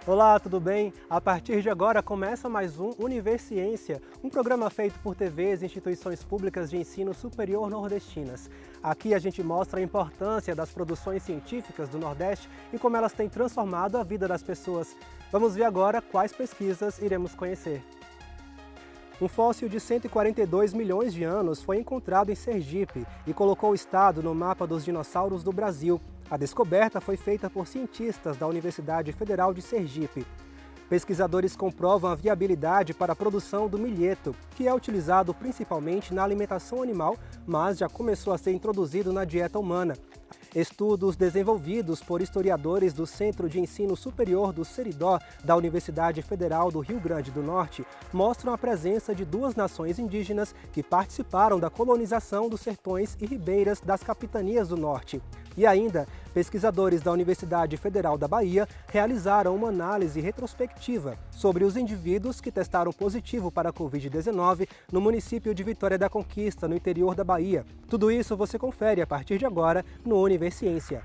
Olá, tudo bem? A partir de agora começa mais um Universiência, um programa feito por TVs e instituições públicas de ensino superior nordestinas. Aqui a gente mostra a importância das produções científicas do Nordeste e como elas têm transformado a vida das pessoas. Vamos ver agora quais pesquisas iremos conhecer. Um fóssil de 142 milhões de anos foi encontrado em Sergipe e colocou o estado no mapa dos dinossauros do Brasil. A descoberta foi feita por cientistas da Universidade Federal de Sergipe. Pesquisadores comprovam a viabilidade para a produção do milheto, que é utilizado principalmente na alimentação animal, mas já começou a ser introduzido na dieta humana. Estudos desenvolvidos por historiadores do Centro de Ensino Superior do Seridó, da Universidade Federal do Rio Grande do Norte, mostram a presença de duas nações indígenas que participaram da colonização dos sertões e ribeiras das capitanias do Norte. E ainda, pesquisadores da Universidade Federal da Bahia realizaram uma análise retrospectiva sobre os indivíduos que testaram positivo para a Covid-19 no município de Vitória da Conquista, no interior da Bahia. Tudo isso você confere a partir de agora no Universiência.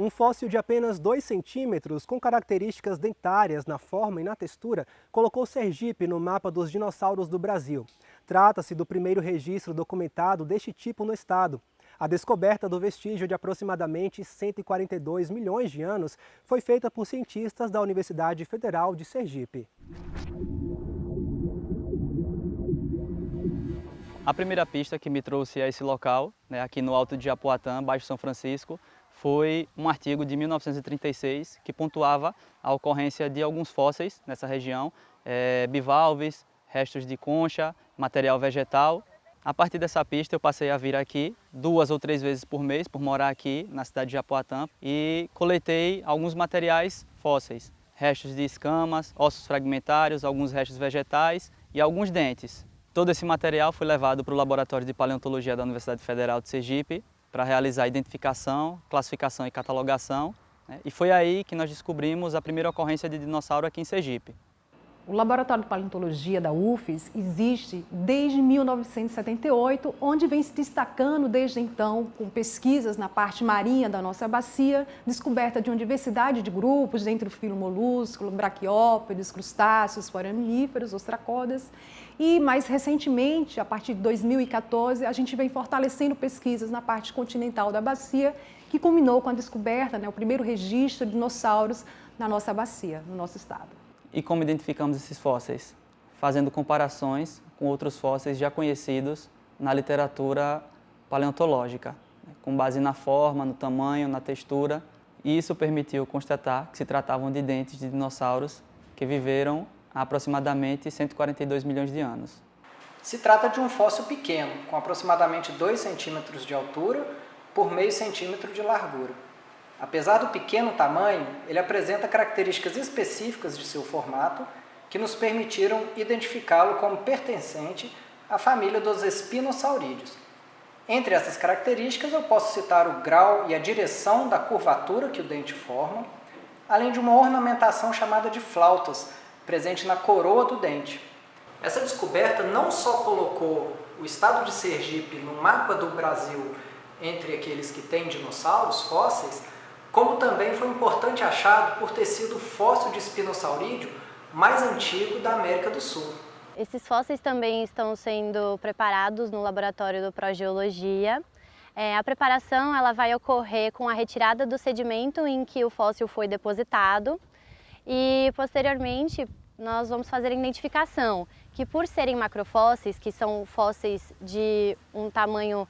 Um fóssil de apenas 2 centímetros, com características dentárias na forma e na textura, colocou Sergipe no mapa dos dinossauros do Brasil. Trata-se do primeiro registro documentado deste tipo no estado. A descoberta do vestígio de aproximadamente 142 milhões de anos foi feita por cientistas da Universidade Federal de Sergipe. A primeira pista que me trouxe a esse local, aqui no Alto de Japoatã, Baixo São Francisco, foi um artigo de 1936 que pontuava a ocorrência de alguns fósseis nessa região, bivalves, restos de concha, material vegetal. A partir dessa pista eu passei a vir aqui 2 ou 3 vezes por mês, por morar aqui na cidade de Japoatã, e coletei alguns materiais fósseis, restos de escamas, ossos fragmentários, alguns restos vegetais e alguns dentes. Todo esse material foi levado para o Laboratório de Paleontologia da Universidade Federal de Sergipe para realizar identificação, classificação e catalogação, e foi aí que nós descobrimos a primeira ocorrência de dinossauro aqui em Sergipe. O Laboratório de Paleontologia da UFES existe desde 1978, onde vem se destacando desde então com pesquisas na parte marinha da nossa bacia, descoberta de uma diversidade de grupos, dentre o filo molúsculo, braquiópodes, crustáceos, foraminíferos, ostracodas. E mais recentemente, a partir de 2014, a gente vem fortalecendo pesquisas na parte continental da bacia, que culminou com a descoberta, o primeiro registro de dinossauros na nossa bacia, no nosso estado. E como identificamos esses fósseis? Fazendo comparações com outros fósseis já conhecidos na literatura paleontológica, com base na forma, no tamanho, na textura. E isso permitiu constatar que se tratavam de dentes de dinossauros que viveram há aproximadamente 142 milhões de anos. Se trata de um fóssil pequeno, com aproximadamente 2 centímetros de altura por meio centímetro de largura. Apesar do pequeno tamanho, ele apresenta características específicas de seu formato que nos permitiram identificá-lo como pertencente à família dos espinosaurídeos. Entre essas características, eu posso citar o grau e a direção da curvatura que o dente forma, além de uma ornamentação chamada de flautas, presente na coroa do dente. Essa descoberta não só colocou o estado de Sergipe no mapa do Brasil entre aqueles que têm dinossauros fósseis, como também foi um importante achado por ter sido o fóssil de espinosaurídeo mais antigo da América do Sul. Esses fósseis também estão sendo preparados no laboratório do Progeologia. A preparação ela vai ocorrer com a retirada do sedimento em que o fóssil foi depositado e, posteriormente, nós vamos fazer a identificação, que por serem macrofósseis, que são fósseis de um tamanho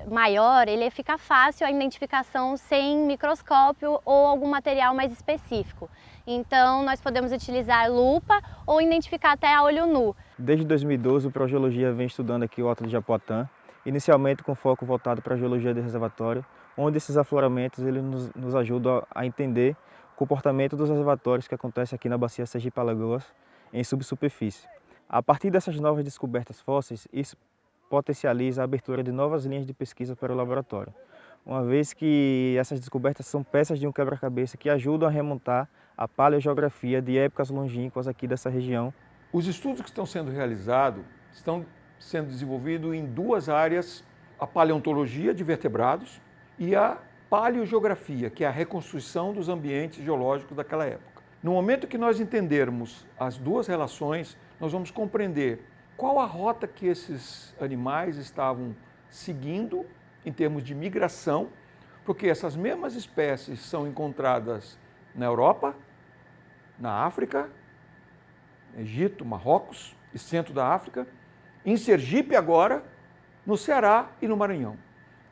maior, ele fica fácil a identificação sem microscópio ou algum material mais específico. Então, nós podemos utilizar lupa ou identificar até a olho nu. Desde 2012, o Progeologia vem estudando aqui o Alto de Japoatã, inicialmente com foco voltado para a geologia de reservatório, onde esses afloramentos eles nos ajudam a entender o comportamento dos reservatórios que acontece aqui na bacia Sergipe-Alagoas, em subsuperfície. A partir dessas novas descobertas fósseis, isso potencializa a abertura de novas linhas de pesquisa para o laboratório, uma vez que essas descobertas são peças de um quebra-cabeça que ajudam a remontar a paleogeografia de épocas longínquas aqui dessa região. Os estudos que estão sendo realizados estão sendo desenvolvidos em duas áreas, a paleontologia de vertebrados e a paleogeografia, que é a reconstrução dos ambientes geológicos daquela época. No momento que nós entendermos as duas relações, nós vamos compreender qual a rota que esses animais estavam seguindo em termos de migração, porque essas mesmas espécies são encontradas na Europa, na África, Egito, Marrocos e centro da África, em Sergipe agora, no Ceará e no Maranhão.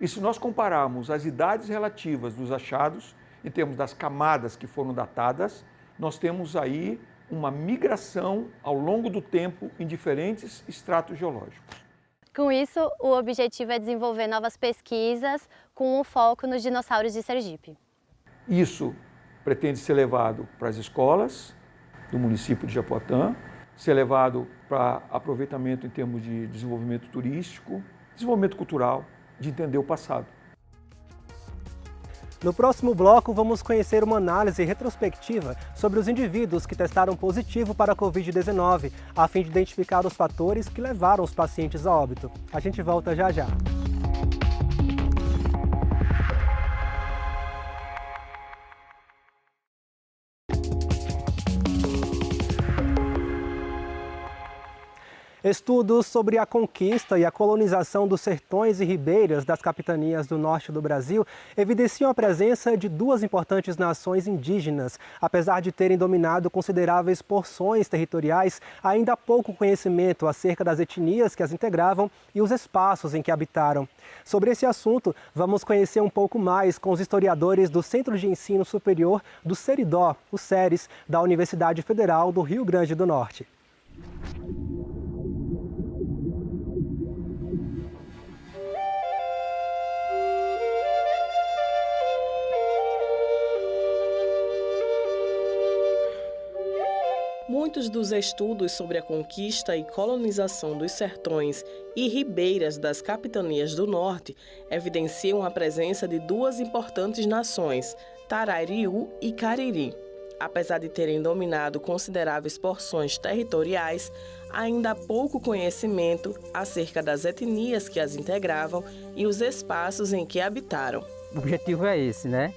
E se nós compararmos as idades relativas dos achados, em termos das camadas que foram datadas, nós temos aí uma migração ao longo do tempo em diferentes estratos geológicos. Com isso, o objetivo é desenvolver novas pesquisas com um foco nos dinossauros de Sergipe. Isso pretende ser levado para as escolas do município de Japoatã, ser levado para aproveitamento em termos de desenvolvimento turístico, desenvolvimento cultural, de entender o passado. No próximo bloco, vamos conhecer uma análise retrospectiva sobre os indivíduos que testaram positivo para a Covid-19, a fim de identificar os fatores que levaram os pacientes a óbito. A gente volta já já. Estudos sobre a conquista e a colonização dos sertões e ribeiras das capitanias do norte do Brasil evidenciam a presença de duas importantes nações indígenas. Apesar de terem dominado consideráveis porções territoriais, ainda há pouco conhecimento acerca das etnias que as integravam e os espaços em que habitaram. Sobre esse assunto, vamos conhecer um pouco mais com os historiadores do Centro de Ensino Superior do Seridó, o SERES, da Universidade Federal do Rio Grande do Norte. Muitos dos estudos sobre a conquista e colonização dos sertões e ribeiras das capitanias do norte evidenciam a presença de duas importantes nações, Tarariú e Cariri. Apesar de terem dominado consideráveis porções territoriais, ainda há pouco conhecimento acerca das etnias que as integravam e os espaços em que habitaram. O objetivo é esse, né?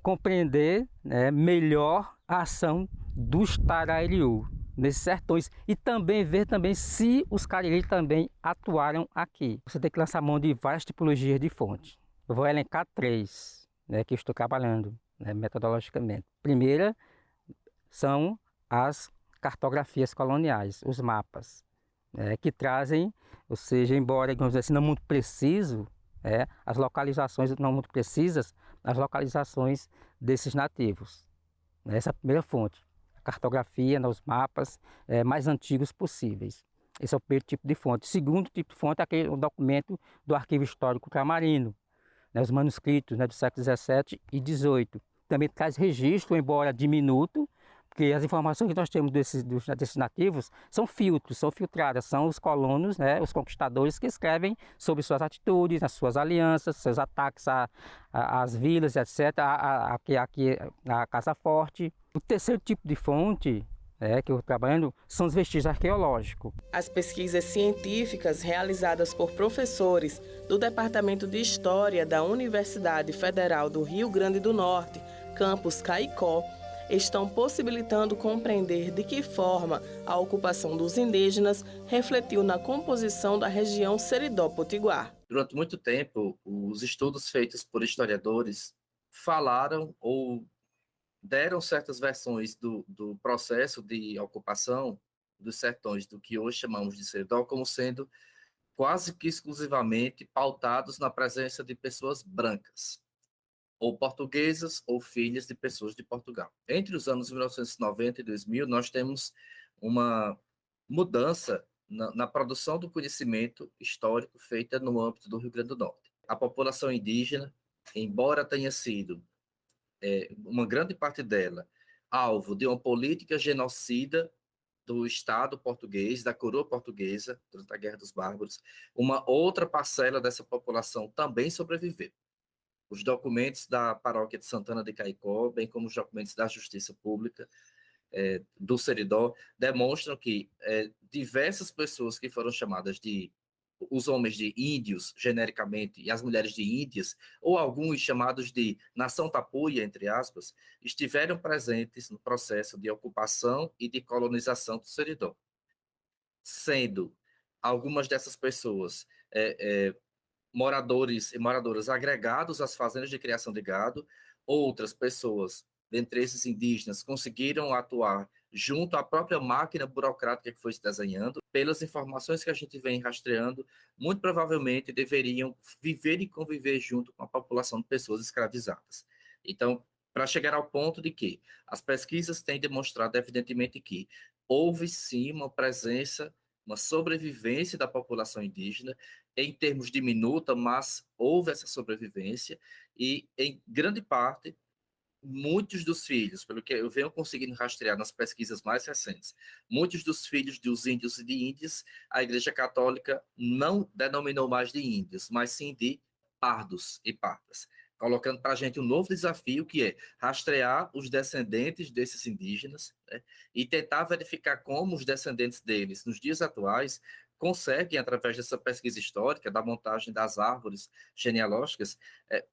Compreender, melhor a ação dos Tarariú nesses sertões e também ver também se os Cariri também atuaram aqui. Você tem que lançar mão de várias tipologias de fontes. Eu vou elencar três, que eu estou trabalhando metodologicamente. Primeira são as cartografias coloniais, os mapas, que trazem, ou seja, embora digamos assim, não muito preciso, as localizações não muito precisas, as localizações desses nativos. Essa é a primeira fonte. Cartografia nos mapas mais antigos possíveis. Esse é o primeiro tipo de fonte. O segundo tipo de fonte é o documento do Arquivo Histórico Camarino, os manuscritos do século XVII e XVIII. Também traz registro, embora diminuto, porque as informações que nós temos desses nativos são filtros, são filtradas, são os colonos, os conquistadores que escrevem sobre suas atitudes, as suas alianças, seus ataques às vilas, etc., aqui a Casa Forte. O terceiro tipo de fonte que eu estou trabalhando são os vestígios arqueológicos. As pesquisas científicas realizadas por professores do Departamento de História da Universidade Federal do Rio Grande do Norte, campus Caicó, estão possibilitando compreender de que forma a ocupação dos indígenas refletiu na composição da região Seridó-Potiguar. Durante muito tempo, os estudos feitos por historiadores falaram ou deram certas versões do processo de ocupação dos sertões, do que hoje chamamos de Seridó, como sendo quase que exclusivamente pautados na presença de pessoas brancas, ou portuguesas, ou filhas de pessoas de Portugal. Entre os anos 1990 e 2000, nós temos uma mudança na produção do conhecimento histórico feita no âmbito do Rio Grande do Norte. A população indígena, embora tenha sido, uma grande parte dela, alvo de uma política genocida do Estado português, da coroa portuguesa, durante a Guerra dos Bárbaros, uma outra parcela dessa população também sobreviveu. os documentos da Paróquia de Santana de Caicó, bem como os documentos da Justiça Pública do Seridó, demonstram que diversas pessoas que foram chamadas de os homens de índios, genericamente, e as mulheres de índias, ou alguns chamados de nação tapuia, entre aspas, estiveram presentes no processo de ocupação e de colonização do Seridó. Sendo algumas dessas pessoas moradores e moradoras agregados às fazendas de criação de gado, outras pessoas, dentre esses indígenas, conseguiram atuar junto à própria máquina burocrática que foi se desenhando. Pelas informações que a gente vem rastreando, muito provavelmente deveriam viver e conviver junto com a população de pessoas escravizadas. Então, para chegar ao ponto de que as pesquisas têm demonstrado, evidentemente, que houve sim uma presença, uma sobrevivência da população indígena, em termos de minuta, mas houve essa sobrevivência e, em grande parte, muitos dos filhos, pelo que eu venho conseguindo rastrear nas pesquisas mais recentes, muitos dos filhos dos índios e de índias, a Igreja Católica não denominou mais de índios, mas sim de pardos e pardas, colocando para a gente um novo desafio, que é rastrear os descendentes desses indígenas, né, e tentar verificar como os descendentes deles, nos dias atuais, conseguem, através dessa pesquisa histórica, da montagem das árvores genealógicas,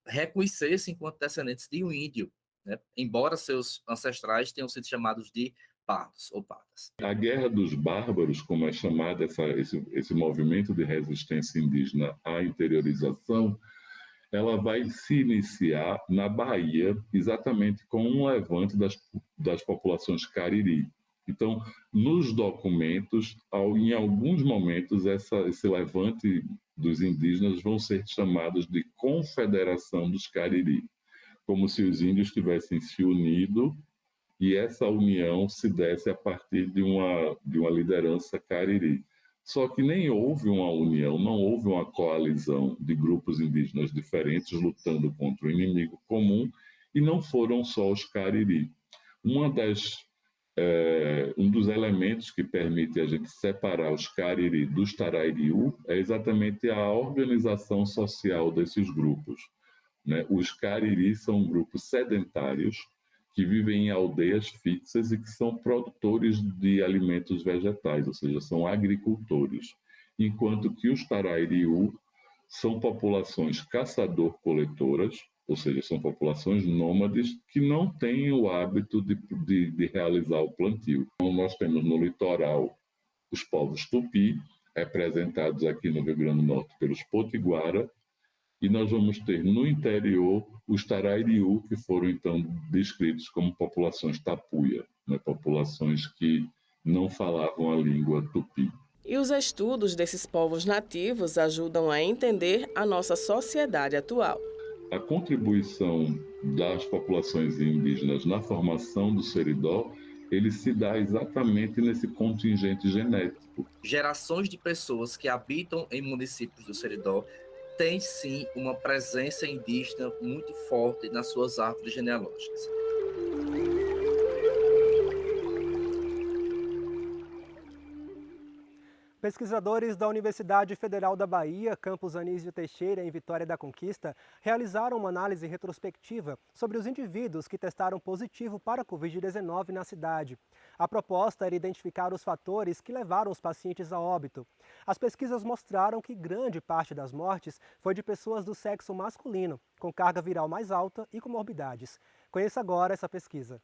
reconhecer-se enquanto descendentes de um índio, né, embora seus ancestrais tenham sido chamados de pardos ou pardas. A Guerra dos Bárbaros, como é chamado esse movimento de resistência indígena à interiorização, ela vai se iniciar na Bahia, exatamente com um levante das populações Cariri. Então, nos documentos, em alguns momentos, esse levante dos indígenas vão ser chamados de Confederação dos Cariri, como se os índios tivessem se unido e essa união se desse a partir de uma liderança cariri. Só que nem houve uma união, não houve uma coalizão de grupos indígenas diferentes lutando contra o inimigo comum, e não foram só os cariri. Um dos elementos que permite a gente separar os cariri dos tarairiú é exatamente a organização social desses grupos, né? Os cariri são grupos sedentários que vivem em aldeias fixas e que são produtores de alimentos vegetais, ou seja, são agricultores, enquanto que os tarairiú são populações caçador-coletoras, ou seja, são populações nômades que não têm o hábito de realizar o plantio. Então, nós temos no litoral os povos tupi, representados aqui no Rio Grande do Norte pelos potiguara, e nós vamos ter no interior os tarairiú, que foram então descritos como populações tapuia, né? Populações que não falavam a língua tupi. E os estudos desses povos nativos ajudam a entender a nossa sociedade atual. A contribuição das populações indígenas na formação do Seridó, ele se dá exatamente nesse contingente genético. Gerações de pessoas que habitam em municípios do Seridó têm sim uma presença indígena muito forte nas suas árvores genealógicas. Pesquisadores da Universidade Federal da Bahia, Campus Anísio Teixeira, em Vitória da Conquista, realizaram uma análise retrospectiva sobre os indivíduos que testaram positivo para a Covid-19 na cidade. A proposta era identificar os fatores que levaram os pacientes a óbito. As pesquisas mostraram que grande parte das mortes foi de pessoas do sexo masculino, com carga viral mais alta e comorbidades. Conheça agora essa pesquisa.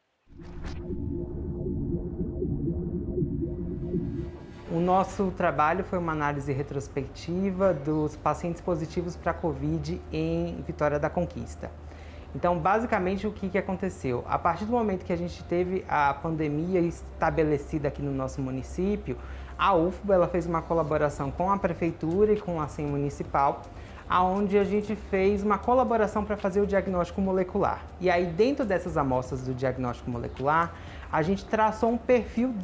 O nosso trabalho foi uma análise retrospectiva dos pacientes positivos para a Covid em Vitória da Conquista. Então, basicamente, o que aconteceu? A partir do momento que a gente teve a pandemia estabelecida aqui no nosso município, a UFBA ela fez uma colaboração com a Prefeitura e com a CEM Municipal, onde a gente fez uma colaboração para fazer o diagnóstico molecular. E aí, dentro dessas amostras do diagnóstico molecular, a gente traçou um perfil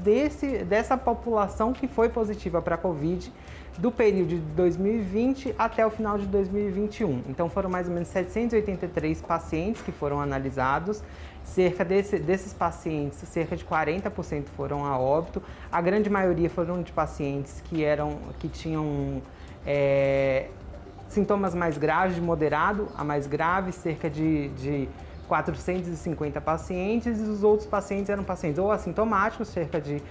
dessa população que foi positiva para a Covid do período de 2020 até o final de 2021. Então foram mais ou menos 783 pacientes que foram analisados. Cerca desses pacientes, cerca de 40% foram a óbito. A grande maioria foram de pacientes que tinham sintomas mais graves, de moderado a mais grave, cerca de 450 pacientes, e os outros pacientes eram pacientes ou assintomáticos, cerca de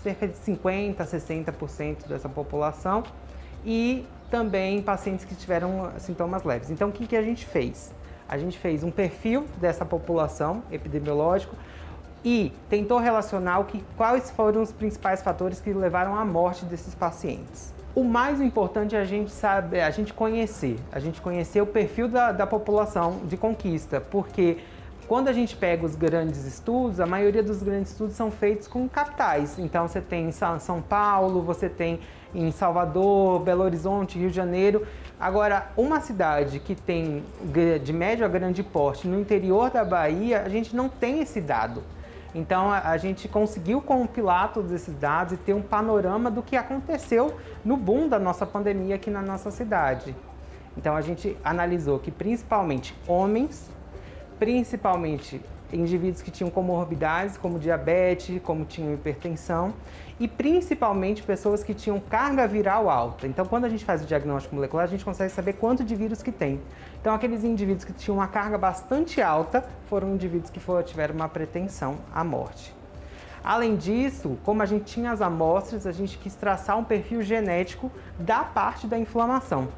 50% a 60% dessa população, e também pacientes que tiveram sintomas leves. Então, o que a gente fez? A gente fez um perfil dessa população epidemiológico e tentou relacionar quais foram os principais fatores que levaram à morte desses pacientes. O mais importante é a gente conhecer o perfil da população de Conquista, porque quando a gente pega os grandes estudos, a maioria dos grandes estudos são feitos com capitais. Então você tem em São Paulo, você tem em Salvador, Belo Horizonte, Rio de Janeiro. Agora, uma cidade que tem de médio a grande porte no interior da Bahia, a gente não tem esse dado. Então a gente conseguiu compilar todos esses dados e ter um panorama do que aconteceu no boom da nossa pandemia aqui na nossa cidade. Então a gente analisou que principalmente homens, principalmente indivíduos que tinham comorbidades como diabetes, como tinham hipertensão, e principalmente pessoas que tinham carga viral alta. Então, quando a gente faz o diagnóstico molecular, a gente consegue saber quanto de vírus que tem. Então, aqueles indivíduos que tinham uma carga bastante alta foram indivíduos que tiveram uma pretensão à morte. Além disso, como a gente tinha as amostras, a gente quis traçar um perfil genético da parte da inflamação.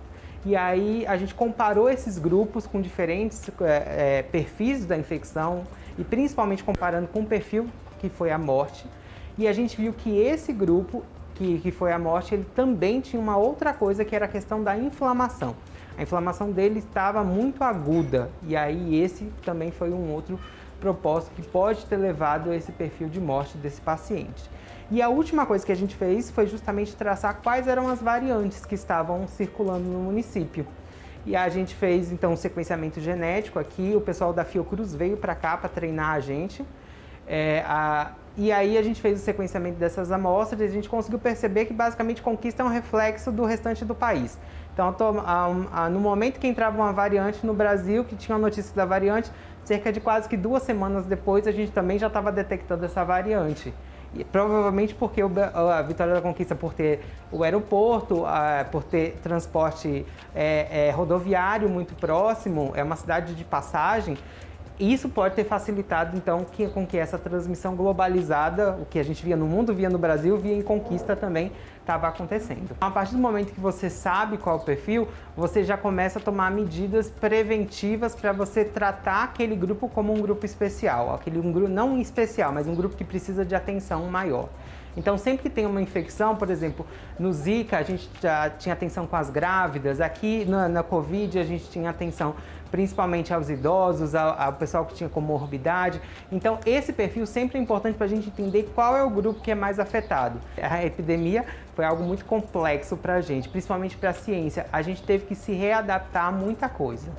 E aí a gente comparou esses grupos com diferentes perfis da infecção e principalmente comparando com o perfil que foi a morte. E a gente viu que esse grupo que foi a morte, ele também tinha uma outra coisa, que era a questão da inflamação. A inflamação dele estava muito aguda, e aí esse também foi um outro propósito que pode ter levado a esse perfil de morte desse paciente. E a última coisa que a gente fez foi justamente traçar quais eram as variantes que estavam circulando no município. E a gente fez então um sequenciamento genético aqui, o pessoal da Fiocruz veio para cá para treinar a gente. E aí a gente fez o sequenciamento dessas amostras e a gente conseguiu perceber que basicamente Conquista é um reflexo do restante do país. Então, no momento que entrava uma variante no Brasil, que tinha a notícia da variante, cerca de quase que 2 semanas depois a gente também já estava detectando essa variante. E provavelmente porque a Vitória da Conquista, por ter o aeroporto, por ter transporte rodoviário muito próximo, é uma cidade de passagem, isso pode ter facilitado, então, com que essa transmissão globalizada, o que a gente via no mundo, via no Brasil, via em Conquista também, estava acontecendo. A partir do momento que você sabe qual é o perfil, você já começa a tomar medidas preventivas para você tratar aquele grupo como um grupo especial. Não especial, mas um grupo que precisa de atenção maior. Então, sempre que tem uma infecção, por exemplo, no Zika a gente já tinha atenção com as grávidas, aqui na Covid a gente tinha atenção principalmente aos idosos, ao pessoal que tinha comorbidade. Então, esse perfil sempre é importante para a gente entender qual é o grupo que é mais afetado. A epidemia foi algo muito complexo para a gente, principalmente para a ciência. A gente teve que se readaptar a muita coisa.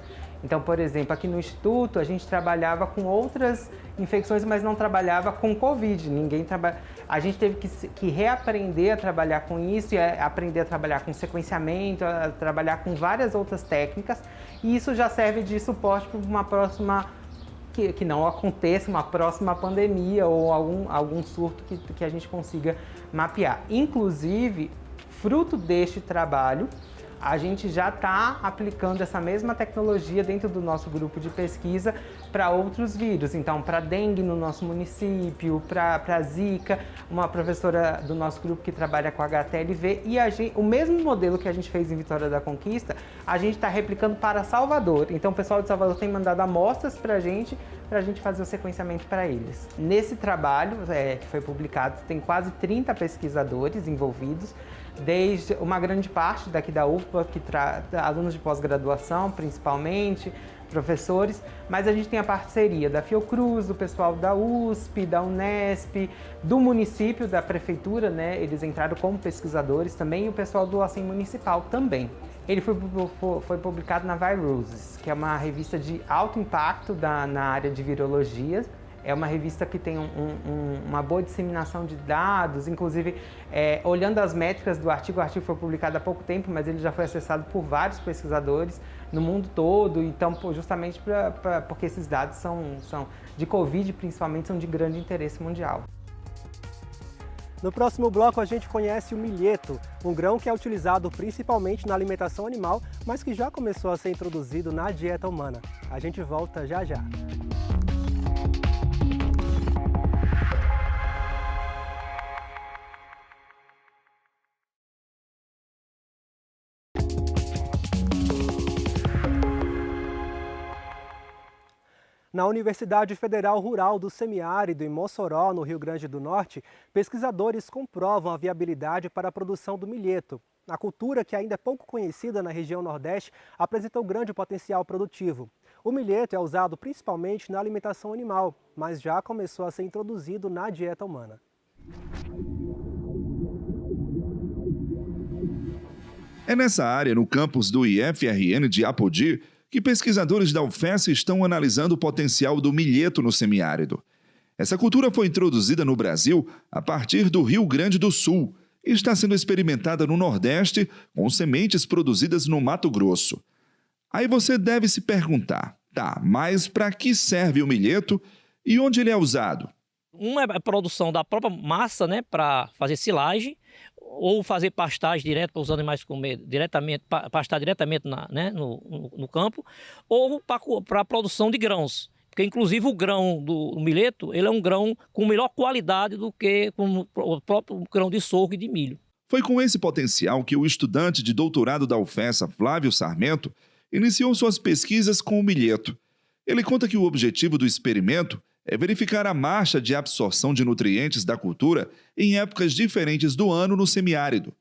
Então, por exemplo, aqui no Instituto a gente trabalhava com outras infecções, mas não trabalhava com Covid. A gente teve que reaprender a trabalhar com isso, e aprender a trabalhar com sequenciamento, a trabalhar com várias outras técnicas, e isso já serve de suporte para uma próxima, que não aconteça uma próxima pandemia ou algum surto que a gente consiga mapear. Inclusive, fruto deste trabalho, a gente já está aplicando essa mesma tecnologia dentro do nosso grupo de pesquisa para outros vírus. Então, para dengue no nosso município, para Zika, uma professora do nosso grupo que trabalha com HTLV, e o mesmo modelo que a gente fez em Vitória da Conquista, a gente está replicando para Salvador. Então, o pessoal de Salvador tem mandado amostras para a gente fazer o sequenciamento para eles. Nesse trabalho, que foi publicado, tem quase 30 pesquisadores envolvidos, desde uma grande parte daqui da UFBA, que alunos de pós-graduação, principalmente, professores, mas a gente tem a parceria da Fiocruz, do pessoal da USP, da Unesp, do município, da prefeitura, né? Eles entraram como pesquisadores também, e o pessoal do ACEM Municipal também. Ele foi publicado na Viruses, que é uma revista de alto impacto na área de virologia. É uma revista que tem uma boa disseminação de dados, inclusive olhando as métricas do artigo, o artigo foi publicado há pouco tempo, mas ele já foi acessado por vários pesquisadores no mundo todo, então justamente porque esses dados são de Covid, principalmente, são de grande interesse mundial. No próximo bloco a gente conhece o milheto, um grão que é utilizado principalmente na alimentação animal, mas que já começou a ser introduzido na dieta humana. A gente volta já já. Na Universidade Federal Rural do Semiárido, em Mossoró, no Rio Grande do Norte, pesquisadores comprovam a viabilidade para a produção do milheto. A cultura, que ainda é pouco conhecida na região Nordeste, apresentou grande potencial produtivo. O milheto é usado principalmente na alimentação animal, mas já começou a ser introduzido na dieta humana. É nessa área, no campus do IFRN de Apodi, que pesquisadores da UFES estão analisando o potencial do milheto no semiárido. Essa cultura foi introduzida no Brasil a partir do Rio Grande do Sul e está sendo experimentada no Nordeste com sementes produzidas no Mato Grosso. Aí você deve se perguntar, mas para que serve o milheto e onde ele é usado? Uma é a produção da própria massa, né, para fazer silagem, ou fazer pastagem direto para os animais comer diretamente, pastar diretamente no campo, ou para a produção de grãos. Porque, inclusive, o grão do milheto ele é um grão com melhor qualidade do que o próprio grão de sorgo e de milho. Foi com esse potencial que o estudante de doutorado da UFES, Flávio Sarmento, iniciou suas pesquisas com o milheto. Ele conta que o objetivo do experimento é verificar a marcha de absorção de nutrientes da cultura em épocas diferentes do ano no semiárido.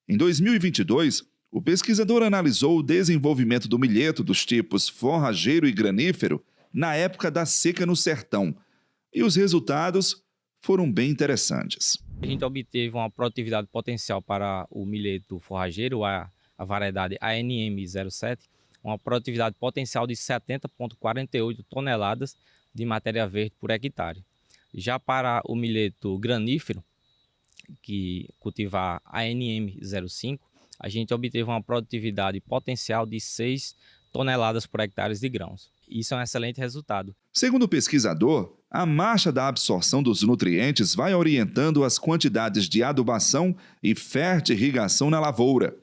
Em 2022, o pesquisador analisou o desenvolvimento do milheto dos tipos forrageiro e granífero na época da seca no sertão. E os resultados foram bem interessantes. A gente obteve uma produtividade potencial para o milheto forrageiro, a variedade ANM07, uma produtividade potencial de 70,48 toneladas de matéria verde por hectare. Já para o milheto granífero, que cultivar a ANM05, a gente obteve uma produtividade potencial de 6 toneladas por hectare de grãos. Isso é um excelente resultado. Segundo o pesquisador, a marcha da absorção dos nutrientes vai orientando as quantidades de adubação e fertirrigação na lavoura.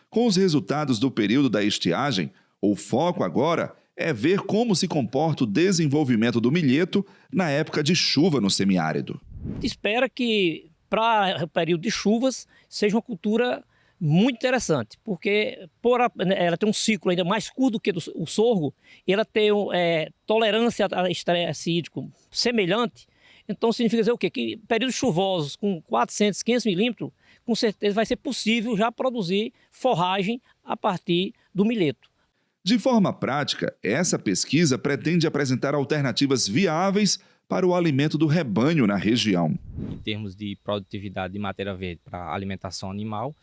Com os resultados do período da estiagem, o foco agora é ver como se comporta o desenvolvimento do milheto na época de chuva no semiárido. Espera que para o período de chuvas seja uma cultura muito interessante, porque ela tem um ciclo ainda mais curto do que o sorgo, e ela tem tolerância a estresse hídrico semelhante. Então significa dizer o quê? Que períodos chuvosos com 400, 500 milímetros, com certeza vai ser possível já produzir forragem a partir do milheto. De forma prática, essa pesquisa pretende apresentar alternativas viáveis para o alimento do rebanho na região. Em termos de produtividade de matéria verde para a alimentação animal,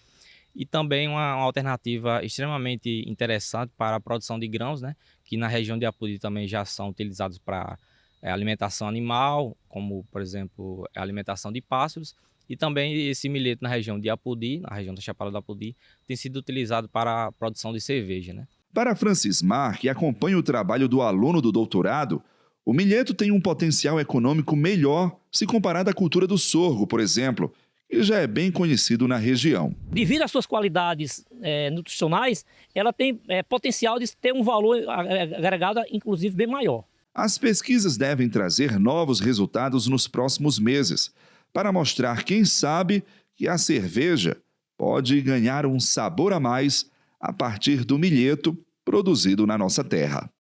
e também uma alternativa extremamente interessante para a produção de grãos, né, que na região de Apodi também já são utilizados para alimentação animal, como, por exemplo, a alimentação de pássaros, e também esse milheto na região de Apodi, na região da Chapada do Apodi, tem sido utilizado para a produção de cerveja, né. Para Francis Mar, que acompanha o trabalho do aluno do doutorado, o milheto tem um potencial econômico melhor se comparado à cultura do sorgo, por exemplo, que já é bem conhecido na região. Devido às suas qualidades nutricionais, ela tem potencial de ter um valor agregado, inclusive, bem maior. As pesquisas devem trazer novos resultados nos próximos meses, para mostrar, quem sabe, que a cerveja pode ganhar um sabor a mais a partir do milheto produzido na nossa terra.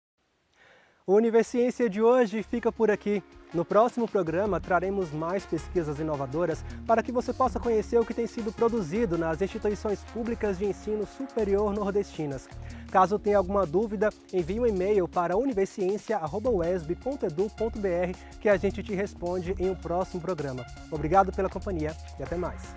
O Universiência de hoje fica por aqui. No próximo programa, traremos mais pesquisas inovadoras para que você possa conhecer o que tem sido produzido nas instituições públicas de ensino superior nordestinas. Caso tenha alguma dúvida, envie um e-mail para universiencia@uesb.edu.br que a gente te responde em um próximo programa. Obrigado pela companhia e até mais.